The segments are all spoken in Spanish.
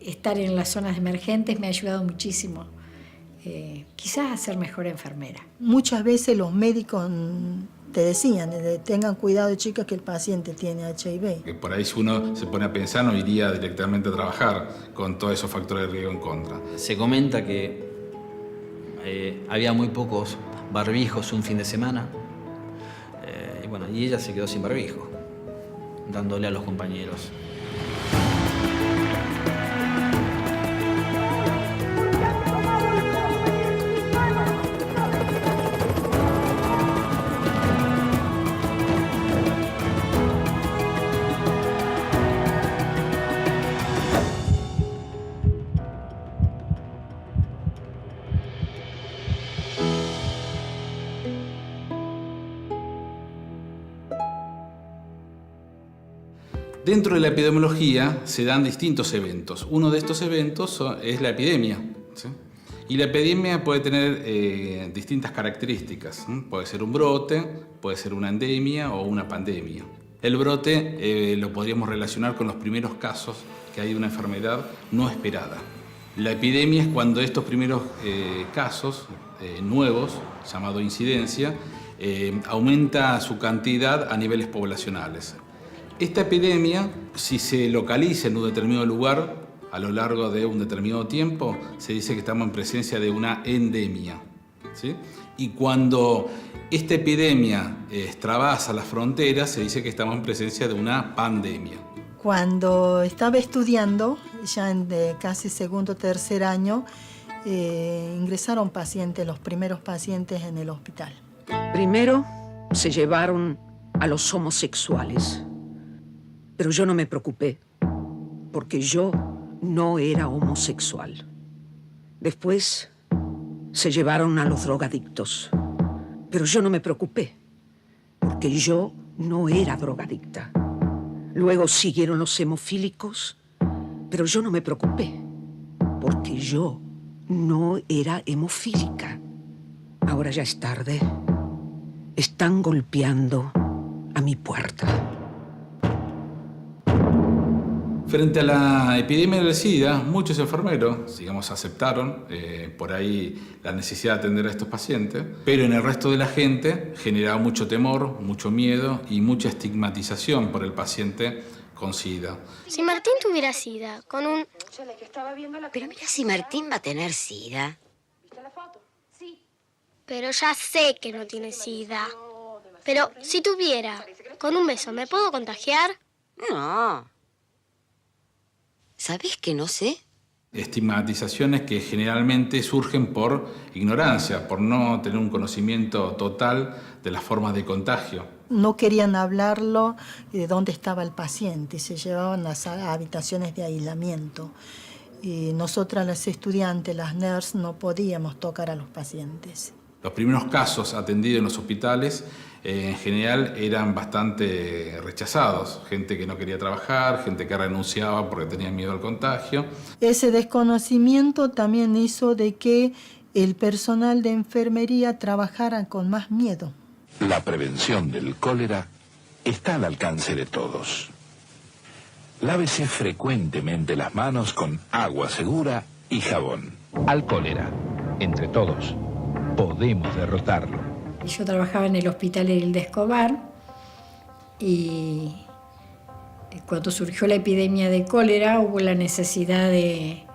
estar en las zonas emergentes me ha ayudado muchísimo. Quizás a ser mejor enfermera. Muchas veces los médicos te decían, tengan cuidado, chicas, que el paciente tiene HIV. Que por ahí si uno se pone a pensar no iría directamente a trabajar con todos esos factores de riesgo en contra. Se comenta que había muy pocos barbijos un fin de semana y ella se quedó sin barbijo, dándole a los compañeros. Dentro de la epidemiología se dan distintos eventos. Uno de estos eventos es la epidemia, ¿sí? Y la epidemia puede tener distintas características. Puede ser un brote, puede ser una endemia o una pandemia. El brote lo podríamos relacionar con los primeros casos que hay de una enfermedad no esperada. La epidemia es cuando estos primeros casos nuevos, llamado incidencia, aumenta su cantidad a niveles poblacionales. Esta epidemia, si se localiza en un determinado lugar a lo largo de un determinado tiempo, se dice que estamos en presencia de una endemia, ¿sí? Y cuando esta epidemia extravasa las fronteras, se dice que estamos en presencia de una pandemia. Cuando estaba estudiando, ya en casi segundo o tercer año, ingresaron pacientes, los primeros pacientes en el hospital. Primero se llevaron a los homosexuales. Pero yo no me preocupé, porque yo no era homosexual. Después se llevaron a los drogadictos. Pero yo no me preocupé, porque yo no era drogadicta. Luego siguieron los hemofílicos, pero yo no me preocupé, porque yo no era hemofílica. Ahora ya es tarde. Están golpeando a mi puerta. Frente a la epidemia del SIDA, muchos enfermeros, digamos, aceptaron por ahí la necesidad de atender a estos pacientes, pero en el resto de la gente generaba mucho temor, mucho miedo y mucha estigmatización por el paciente con SIDA. Si Martín tuviera SIDA, con un... Pero mira si Martín va a tener SIDA. ¿Viste la foto? Sí. Pero ya sé que no tiene SIDA. Pero si tuviera, con un beso, ¿me puedo contagiar? No. ¿Sabés que no sé? Estigmatizaciones que generalmente surgen por ignorancia, por no tener un conocimiento total de las formas de contagio. No querían hablarlo de dónde estaba el paciente y se llevaban a las habitaciones de aislamiento. Y nosotras, las estudiantes, las nurses, no podíamos tocar a los pacientes. Los primeros casos atendidos en los hospitales en general eran bastante rechazados. Gente que no quería trabajar, gente que renunciaba porque tenía miedo al contagio. Ese desconocimiento también hizo de que el personal de enfermería trabajara con más miedo. La prevención del cólera está al alcance de todos. Lávese frecuentemente las manos con agua segura y jabón. Al cólera, entre todos, podemos derrotarlo. Yo trabajaba en el hospital Hilda Escobar y cuando surgió la epidemia de cólera hubo la necesidad de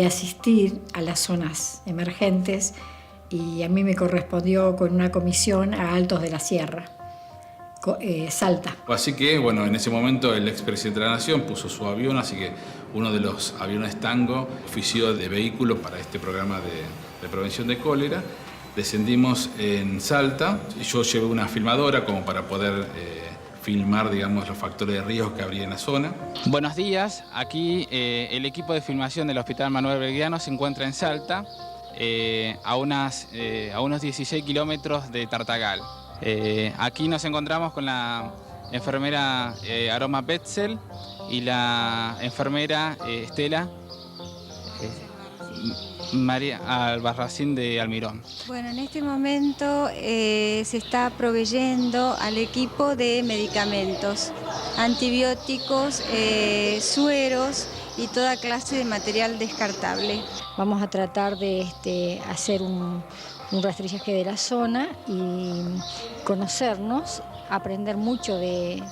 asistir a las zonas emergentes y a mí me correspondió con una comisión a Altos de la Sierra, Salta. Así que, bueno, en ese momento el expresidente de la Nación puso su avión, así que uno de los aviones Tango ofició de vehículo para este programa de prevención de cólera. Descendimos en Salta, yo llevé una filmadora como para poder filmar, digamos, los factores de riesgo que habría en la zona. Buenos días, aquí el equipo de filmación del Hospital Manuel Belgrano se encuentra en Salta, a unos 16 kilómetros de Tartagal. Aquí nos encontramos con la enfermera Aroma Petzel y la enfermera Estela María Albarracín de Almirón. Bueno, en este momento se está proveyendo al equipo de medicamentos, antibióticos, sueros y toda clase de material descartable. Vamos a tratar de hacer un rastrillaje de la zona y conocernos, aprender mucho de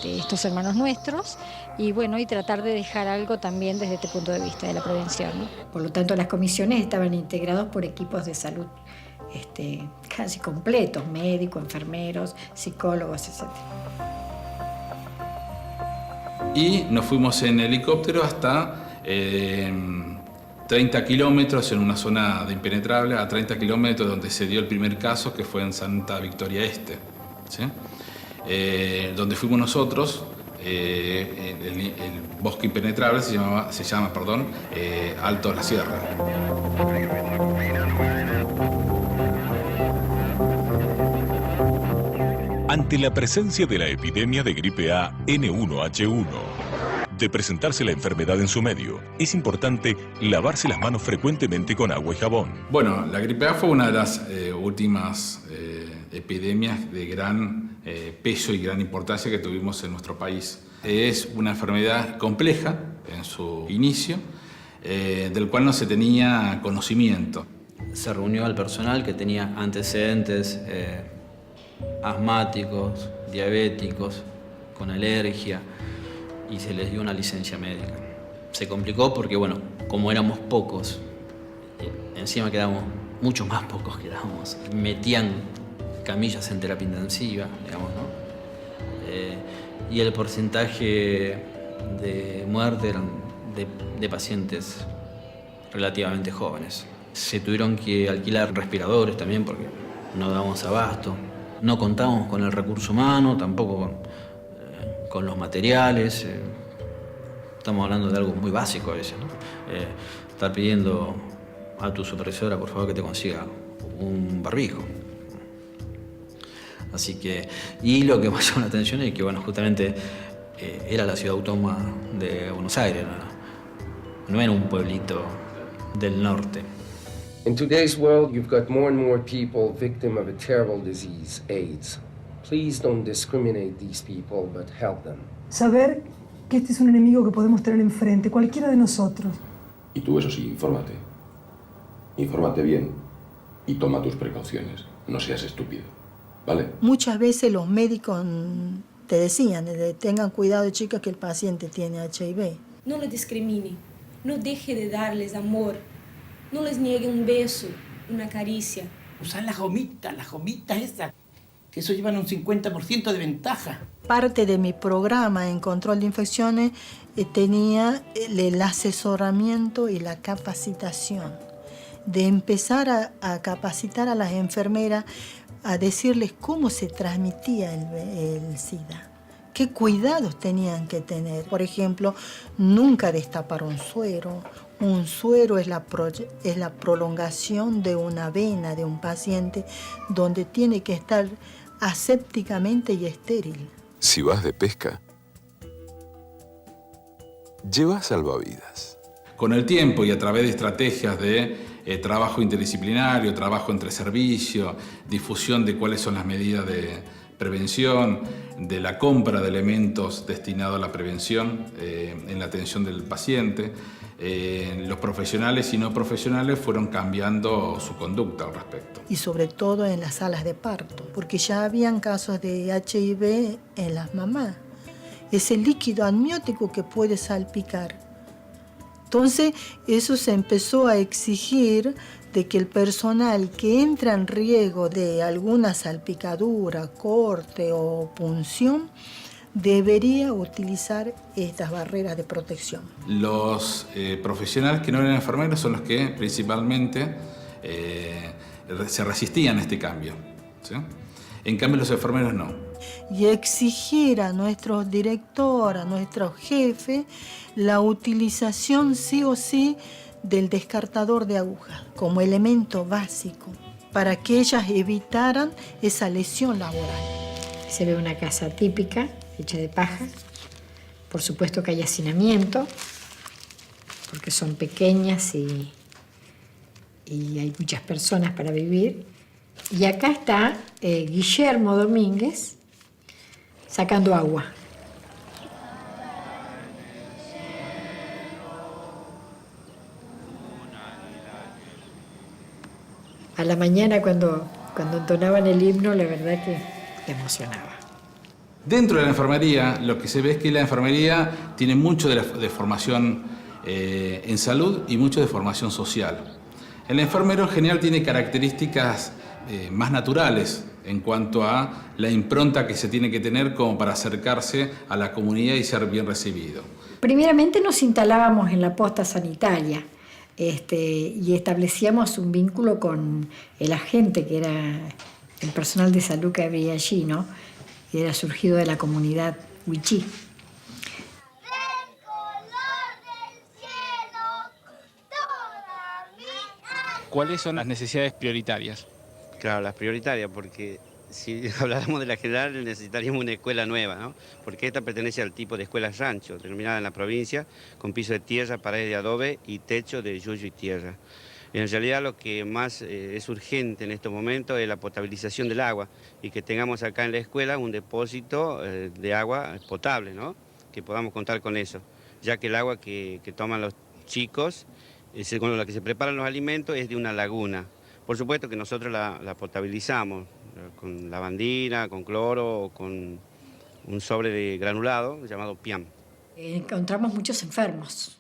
estos hermanos nuestros y bueno, y tratar de dejar algo también desde este punto de vista de la prevención, ¿no? Por lo tanto, las comisiones estaban integradas por equipos de salud casi completos, médicos, enfermeros, psicólogos, etc. Y nos fuimos en helicóptero hasta 30 kilómetros en una zona de impenetrable, a 30 kilómetros donde se dio el primer caso, que fue en Santa Victoria Este, ¿sí? Donde fuimos nosotros, el bosque impenetrable se llama Alto de la Sierra. Ante la presencia de la epidemia de gripe A N1H1, de presentarse la enfermedad en su medio, es importante lavarse las manos frecuentemente con agua y jabón. Bueno, la gripe A fue una de las últimas epidemias de gran peso y gran importancia que tuvimos en nuestro país. Es una enfermedad compleja en su inicio, del cual no se tenía conocimiento. Se reunió al personal que tenía antecedentes asmáticos, diabéticos, con alergia, y se les dio una licencia médica. Se complicó porque, bueno, como éramos pocos, encima quedamos mucho más pocos que éramos, metían camillas en terapia intensiva, digamos, ¿no? Y el porcentaje de muerte eran de pacientes relativamente jóvenes. Se tuvieron que alquilar respiradores también porque no dábamos abasto. No contábamos con el recurso humano, tampoco con los materiales. Estamos hablando de algo muy básico a veces, ¿no? Estar pidiendo a tu supervisora, por favor, que te consiga un barbijo. Así que, y lo que más llamó la atención es que, bueno, justamente era la ciudad autónoma de Buenos Aires, no era un pueblito del norte. In today's world, you've got more and more people victim of a terrible disease, AIDS. Please don't discriminate these people, but help them. Saber que este es un enemigo que podemos tener enfrente, cualquiera de nosotros. Y tú, eso sí, infórmate. Infórmate bien y toma tus precauciones. No seas estúpido, ¿vale? Muchas veces los médicos te decían, tengan cuidado, chicas, que el paciente tiene HIV. No le discrimine, no deje de darles amor. No les niegue un beso, una caricia. Usar las gomitas esas, que eso llevan un 50% de ventaja. Parte de mi programa en control de infecciones tenía el asesoramiento y la capacitación. De empezar a capacitar a las enfermeras, a decirles cómo se transmitía el SIDA. ¿Qué cuidados tenían que tener? Por ejemplo, nunca destapar un suero. Un suero es la prolongación de una vena de un paciente donde tiene que estar asépticamente y estéril. Si vas de pesca, lleva salvavidas. Con el tiempo y a través de estrategias de trabajo interdisciplinario, trabajo entre servicios, difusión de cuáles son las medidas de prevención, de la compra de elementos destinados a la prevención en la atención del paciente, los profesionales y no profesionales fueron cambiando su conducta al respecto. Y sobre todo en las salas de parto, porque ya habían casos de HIV en las mamás. Ese líquido amniótico que puede salpicar. Entonces, eso se empezó a exigir de que el personal que entra en riesgo de alguna salpicadura, corte o punción debería utilizar estas barreras de protección. Los profesionales que no eran enfermeros son los que principalmente se resistían a este cambio, ¿sí? En cambio los enfermeros no. Y exigir a nuestros directores, a nuestros jefes, la utilización sí o sí del descartador de agujas como elemento básico para que ellas evitaran esa lesión laboral. Se ve una casa típica, hecha de paja. Por supuesto que hay hacinamiento, porque son pequeñas y hay muchas personas para vivir. Y acá está Guillermo Domínguez sacando agua. a la mañana cuando entonaban el himno, la verdad que te emocionaba. Dentro de la enfermería, lo que se ve es que la enfermería tiene mucho de formación en salud y mucho de formación social. El enfermero en general tiene características más naturales en cuanto a la impronta que se tiene que tener como para acercarse a la comunidad y ser bien recibido. Primeramente nos instalábamos en la posta sanitaria y establecíamos un vínculo con el agente, que era el personal de salud que había allí, ¿no? Que era surgido de la comunidad Wichí. ¿Cuáles son las necesidades prioritarias? Claro, las prioritarias, porque si habláramos de la general necesitaríamos una escuela nueva, ¿no? Porque esta pertenece al tipo de escuela rancho, terminada en la provincia, con piso de tierra, paredes de adobe y techo de yuyo y tierra. En realidad lo que más es urgente en estos momentos es la potabilización del agua y que tengamos acá en la escuela un depósito de agua potable, ¿no? Que podamos contar con eso, ya que el agua que toman los chicos, con la que se preparan los alimentos, es de una laguna. Por supuesto que nosotros la potabilizamos con lavandina, con cloro o con un sobre de granulado llamado PIAM. Encontramos muchos enfermos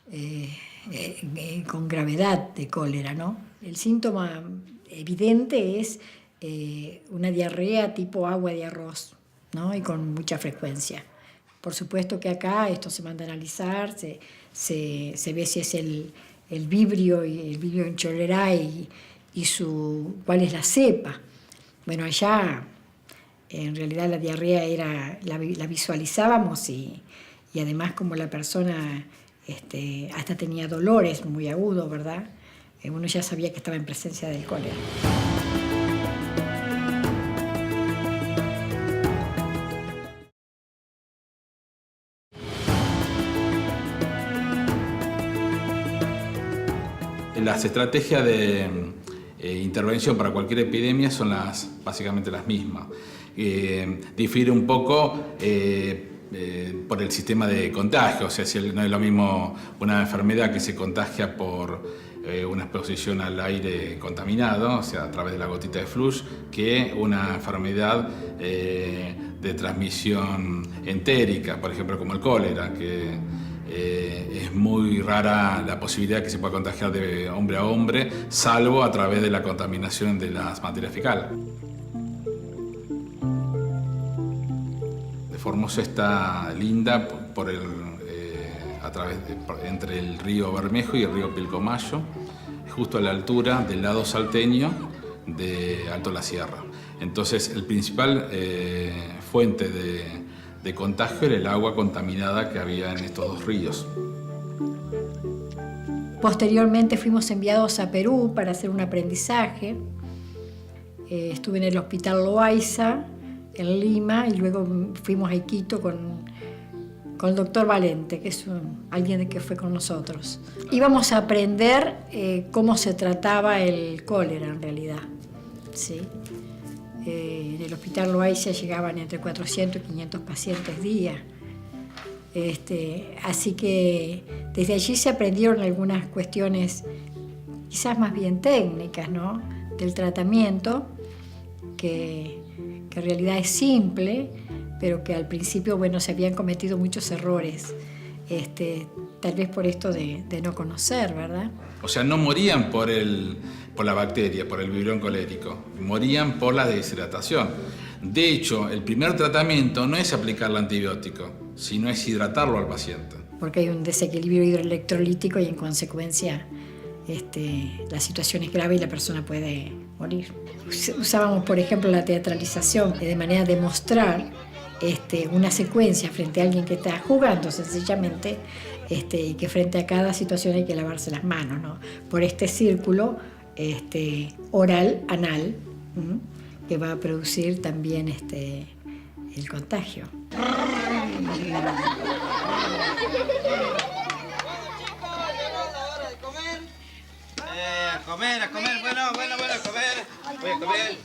con gravedad de cólera, ¿no? El síntoma evidente es una diarrea tipo agua de arroz, ¿no? Y con mucha frecuencia. Por supuesto que acá esto se manda a analizar, se ve si es el vibrio en cholera y cuál es la cepa. Bueno, allá en realidad la diarrea la visualizábamos y además como la persona hasta tenía dolores muy agudos, ¿verdad? Uno ya sabía que estaba en presencia del cólera. Las estrategias de intervención para cualquier epidemia son básicamente las mismas. Difiere un poco por el sistema de contagio, o sea, si no es lo mismo una enfermedad que se contagia por una exposición al aire contaminado, o sea, a través de la gotita de flush, que una enfermedad de transmisión entérica, por ejemplo, como el cólera, que es muy rara la posibilidad que se pueda contagiar de hombre a hombre, salvo a través de la contaminación de las materias fecales. Formosa está linda entre el río Bermejo y el río Pilcomayo, justo a la altura del lado salteño de Alto La Sierra. Entonces, el principal fuente de contagio era el agua contaminada que había en estos dos ríos. Posteriormente fuimos enviados a Perú para hacer un aprendizaje. Estuve en el Hospital Loaiza, en Lima, y luego fuimos a Iquitos con el doctor Valente, que es alguien que fue con nosotros. Íbamos a aprender cómo se trataba el cólera en realidad, ¿sí? En el Hospital Loaiza llegaban entre 400 y 500 pacientes día. Así que desde allí se aprendieron algunas cuestiones quizás más bien técnicas, ¿no? Del tratamiento, que en realidad es simple, pero que al principio, bueno, se habían cometido muchos errores, tal vez por esto de no conocer, ¿verdad? O sea, no morían por la bacteria, por el vibrión colérico, morían por la deshidratación. De hecho, el primer tratamiento no es aplicar el antibiótico, sino es hidratarlo al paciente. Porque hay un desequilibrio hidroelectrolítico y en consecuencia la situación es grave y la persona puede morir. Usábamos, por ejemplo, la teatralización de manera de mostrar una secuencia frente a alguien que está jugando sencillamente, y que frente a cada situación hay que lavarse las manos, ¿no? Por este círculo oral-anal, que va a producir también el contagio. A comer, bueno, a comer. Voy a comer.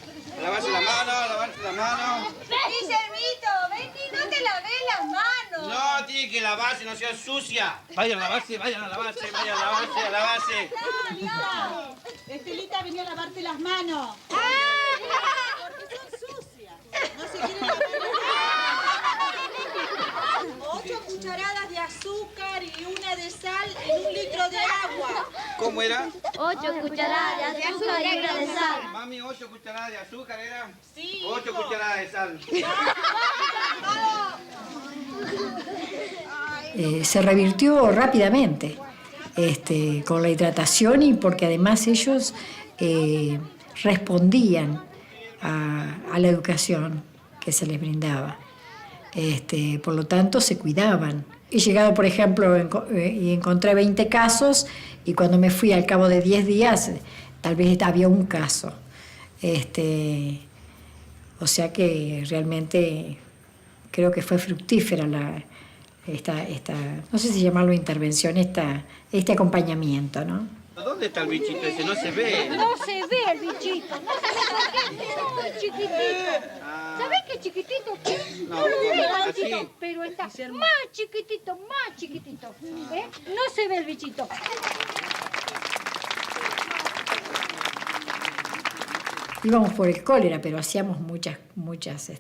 Lavarse la mano. Guillermito, vení, no te lavé las manos! No, tiene que lavarse, no sea sucia. Vayan a lavarse, vayan a lavarse, vayan a lavarse, a lavarse. ¡Estelita! Estelita, venía a lavarte las manos. Porque son sucias. No se quieren lavar las manos. 8 cucharadas de azúcar y 1 de sal en 1 litro de agua. ¿Cómo era? 8 cucharadas de azúcar y 1 de sal. Mami, 8 cucharadas de azúcar era. Sí. 8 cucharadas de sal. Se revirtió rápidamente con la hidratación y porque además ellos respondían a la educación que se les brindaba. Por lo tanto, se cuidaban. He llegado, por ejemplo, y encontré 20 casos y cuando me fui al cabo de 10 días, tal vez había un caso. O sea que realmente creo que fue fructífera esta no sé si llamarlo intervención, este acompañamiento, ¿no? ¿Dónde está el bichito ese? No se ve. No se ve el bichito. No se ve porque es muy chiquitito. ¿Sabés qué chiquitito que es? No, No lo ve, así. bichito, pero está más chiquitito, más chiquitito. ¿Eh? No se ve el bichito. Íbamos por el cólera, pero hacíamos muchas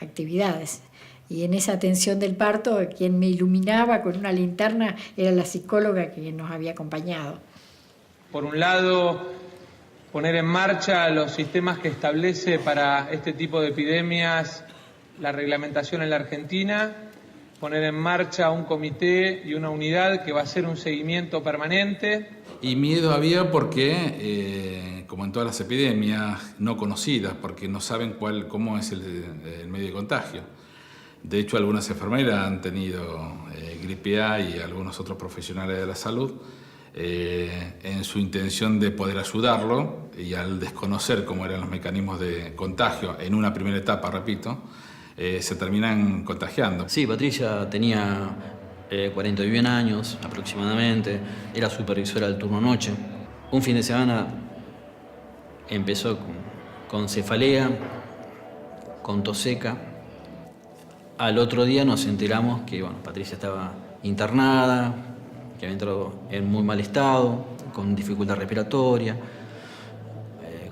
actividades. Y en esa atención del parto, quien me iluminaba con una linterna era la psicóloga que nos había acompañado. Por un lado, poner en marcha los sistemas que establece para este tipo de epidemias la reglamentación en la Argentina, poner en marcha un comité y una unidad que va a hacer un seguimiento permanente. Y miedo había porque, como en todas las epidemias no conocidas, porque no saben cómo es el medio de contagio. De hecho, algunas enfermeras han tenido gripe A y algunos otros profesionales de la salud en su intención de poder ayudarlo y al desconocer cómo eran los mecanismos de contagio en una primera etapa, repito, se terminan contagiando. Sí, Patricia tenía 41 años aproximadamente, era supervisora del turno noche. Un fin de semana empezó con cefalea, con tos seca. Al otro día nos enteramos que Patricia estaba internada, que había entrado en muy mal estado, con dificultad respiratoria,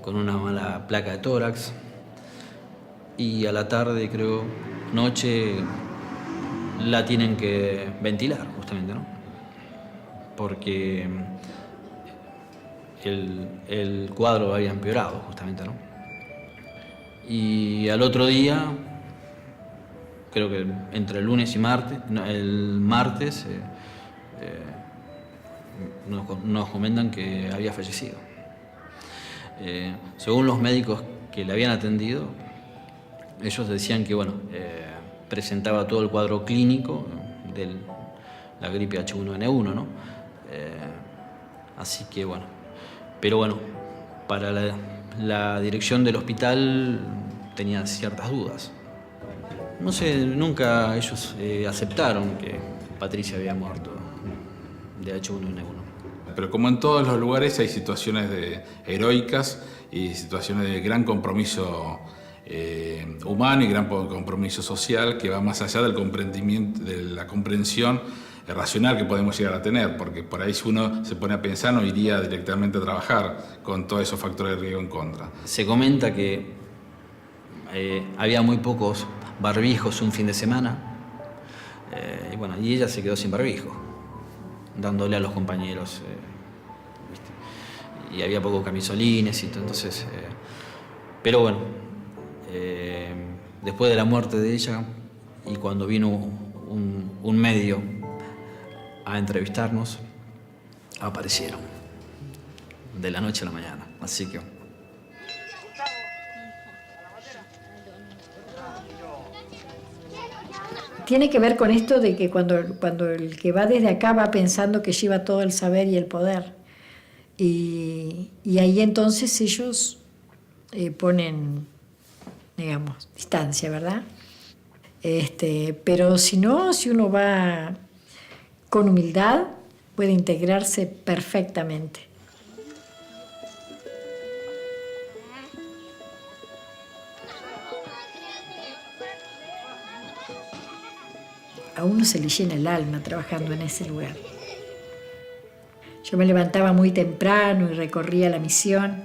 con una mala placa de tórax. Y a la tarde, creo, noche, la tienen que ventilar, justamente, ¿no? Porque el cuadro había empeorado, justamente, ¿no? Y al otro día, creo que entre el lunes y martes, el martes nos comentan que había fallecido. Según los médicos que le habían atendido, ellos decían que presentaba todo el cuadro clínico de la gripe H1N1, ¿no? Así que pero para la dirección del hospital tenía ciertas dudas. No sé, nunca ellos aceptaron que Patricia había muerto de H1N1. Pero como en todos los lugares hay situaciones heroicas y situaciones de gran compromiso humano y gran compromiso social que va más allá del comprendimiento, de la comprensión racional que podemos llegar a tener, porque por ahí si uno se pone a pensar no iría directamente a trabajar con todos esos factores de riesgo en contra. Se comenta que había muy pocos barbijos un fin de semana y ella se quedó sin barbijo, dándole a los compañeros, ¿viste? Y había pocos camisolines y todo, entonces pero después de la muerte de ella y cuando vino un medio a entrevistarnos, aparecieron de la noche a la mañana, así que tiene que ver con esto de que cuando el que va desde acá va pensando que lleva todo el saber y el poder. Y ahí entonces ellos ponen, digamos, distancia, ¿verdad? Pero si no, si uno va con humildad, puede integrarse perfectamente. a uno se le llena el alma trabajando en ese lugar. Yo me levantaba muy temprano y recorría la misión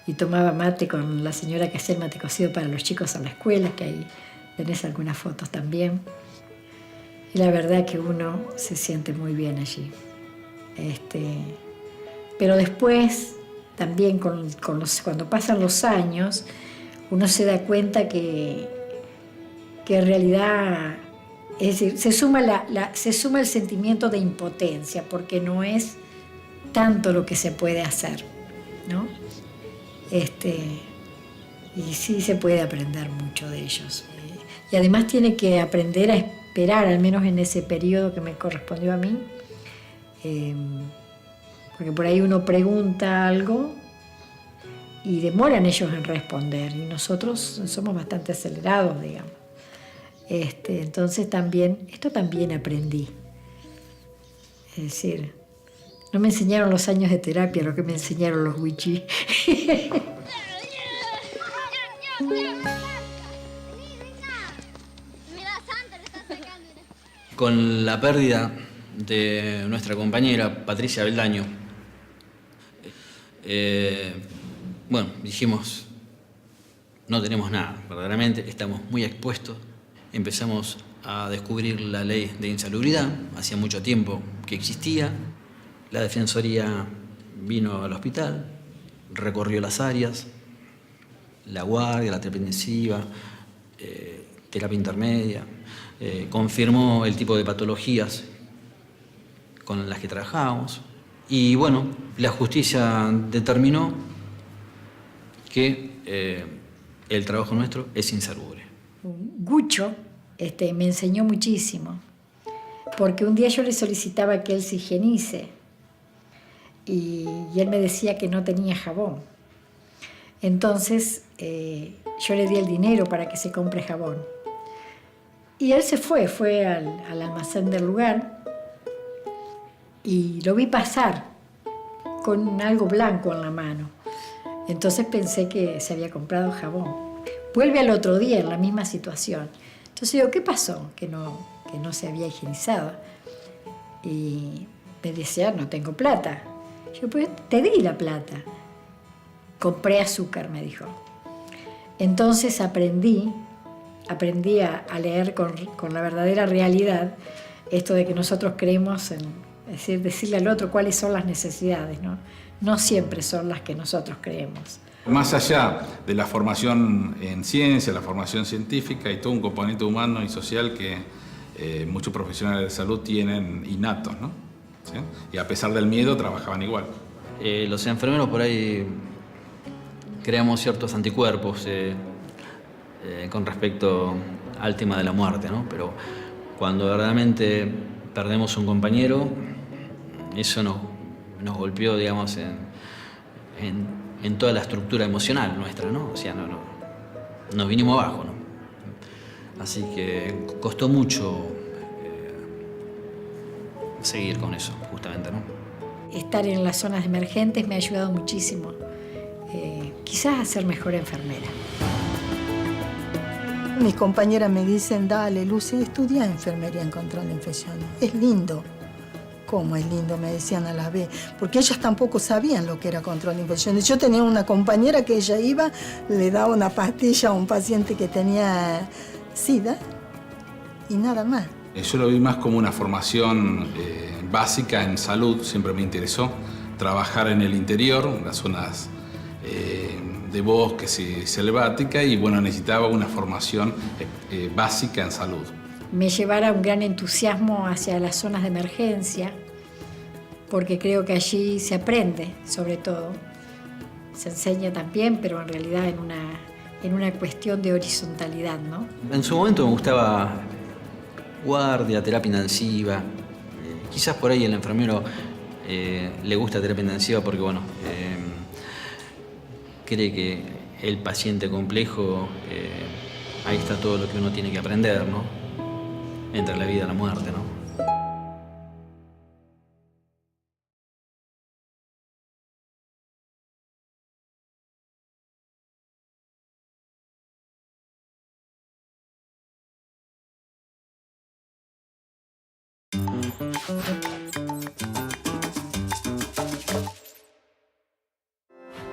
y tomaba mate con la señora que hacía el mate cocido para los chicos en la escuela, que ahí tenés algunas fotos también. Y la verdad que uno se siente muy bien allí. Pero después, también cuando pasan los años, uno se da cuenta que en realidad, es decir, se suma el sentimiento de impotencia, porque no es tanto lo que se puede hacer, ¿no? Y sí se puede aprender mucho de ellos. Y además tiene que aprender a esperar, al menos en ese periodo que me correspondió a mí, porque por ahí uno pregunta algo y demoran ellos en responder, y nosotros somos bastante acelerados, digamos. Entonces esto también aprendí. Es decir, no me enseñaron los años de terapia lo que me enseñaron los wichí. Con la pérdida de nuestra compañera Patricia Beldaño, bueno, dijimos, no tenemos nada, verdaderamente estamos muy expuestos. Empezamos a descubrir la ley de insalubridad, hacía mucho tiempo que existía. La Defensoría vino al hospital, recorrió las áreas, la guardia, la terapia intensiva, terapia intermedia, confirmó el tipo de patologías con las que trabajábamos. Y bueno, la justicia determinó que el trabajo nuestro es insalubre. Gucho me enseñó muchísimo, porque un día yo le solicitaba que él se higienice y él me decía que no tenía jabón. Entonces yo le di el dinero para que se compre jabón. Y él se fue al almacén del lugar y lo vi pasar con algo blanco en la mano. Entonces pensé que se había comprado jabón. Vuelve al otro día en la misma situación. Entonces digo, ¿qué pasó? Que no se había higienizado. Y me decía, no tengo plata. Yo, pues, te di la plata. Compré azúcar, me dijo. Entonces aprendí a leer con la verdadera realidad esto de que nosotros creemos en, es decir, decirle al otro cuáles son las necesidades, ¿no? No siempre son las que nosotros creemos. Más allá de la formación en ciencia, la formación científica y todo un componente humano y social que muchos profesionales de salud tienen innatos, ¿no? ¿Sí? Y a pesar del miedo trabajaban igual. Los enfermeros por ahí creamos ciertos anticuerpos con respecto al tema de la muerte, ¿no? Pero cuando verdaderamente perdemos un compañero, eso nos golpeó, digamos, en toda la estructura emocional nuestra, ¿no? O sea, nos vinimos abajo, ¿no? Así que costó mucho seguir con eso, justamente, ¿no? Estar en las zonas emergentes me ha ayudado muchísimo, quizás a ser mejor enfermera. Mis compañeras me dicen, dale, Lucy, estudia enfermería en control de infecciones. Es lindo. ¿Cómo es lindo? Me decían a la vez. Porque ellas tampoco sabían lo que era control de infecciones. Yo tenía una compañera que ella iba, le daba una pastilla a un paciente que tenía SIDA y nada más. Yo lo vi más como una formación básica en salud, siempre me interesó. Trabajar en el interior, en las zonas de bosques y selvática, y bueno, necesitaba una formación básica en salud. Me llevara un gran entusiasmo hacia las zonas de emergencia, porque creo que allí se aprende, sobre todo. Se enseña también, pero en realidad en una cuestión de horizontalidad, ¿no? En su momento me gustaba guardia, terapia intensiva. Quizás por ahí el enfermero le gusta terapia intensiva porque, bueno, cree que el paciente complejo, ahí está todo lo que uno tiene que aprender, ¿no? Entre la vida y la muerte, ¿no?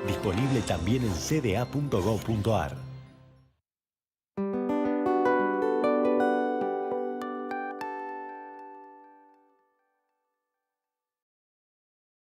Disponible también en cda.gov.ar.